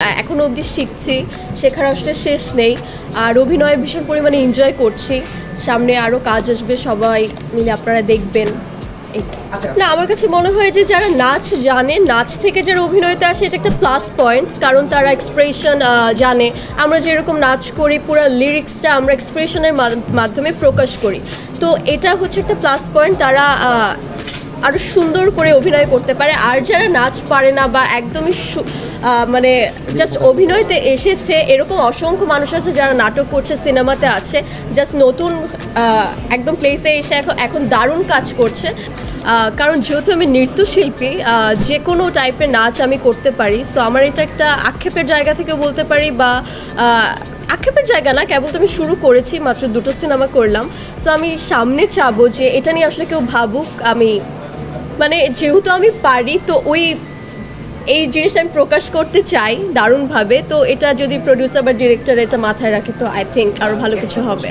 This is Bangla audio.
এখনো অবধি শিখছি, শেখার আসলে শেষ নেই। আর অভিনয়ে ভীষণ পরিমাণে এনজয় করছি। সামনে আরও কাজ আসবে, সবাই মিলে আপনারা দেখবেন। না, আমার কাছে মনে হয় যে যারা নাচ জানে, নাচ থেকে যারা অভিনয়তে আসে, এটা একটা প্লাস পয়েন্ট। কারণ তারা এক্সপ্রেশন জানে। আমরা যেরকম নাচ করি, পুরো লিরিক্সটা আমরা এক্সপ্রেশনের মাধ্যমে প্রকাশ করি। তো এটা হচ্ছে একটা প্লাস পয়েন্ট। তারা আরও সুন্দর করে অভিনয় করতে পারে। আর যারা নাচ পারে না বা একদমই মানে জাস্ট অভিনয়তে এসেছে, এরকম অসংখ্য মানুষ আছে যারা নাটক করছে, সিনেমাতে আছে, জাস্ট নতুন একদম প্লেসে এসে এখন দারুণ কাজ করছে। কারণ যেহেতু আমি নৃত্যশিল্পী, যে কোনো টাইপের নাচ আমি করতে পারি। সো আমার এটা একটা আক্ষেপের জায়গা থেকে বলতে পারি, বা আক্ষেপের জায়গা না, কেবল তো আমি শুরু করেছি, মাত্র 2টো সিনেমা করলাম। সো আমি সামনে চাবো যে এটা নিয়ে আসলে কেউ ভাবুক। আমি মানে যেহেতু আমি পারি, তো এই জিনিসটা আমি প্রকাশ করতে চাই দারুণভাবে। তো এটা যদি প্রডিউসার বা ডিরেক্টর এটা মাথায় রাখে, তো আই থিঙ্ক আরও ভালো কিছু হবে।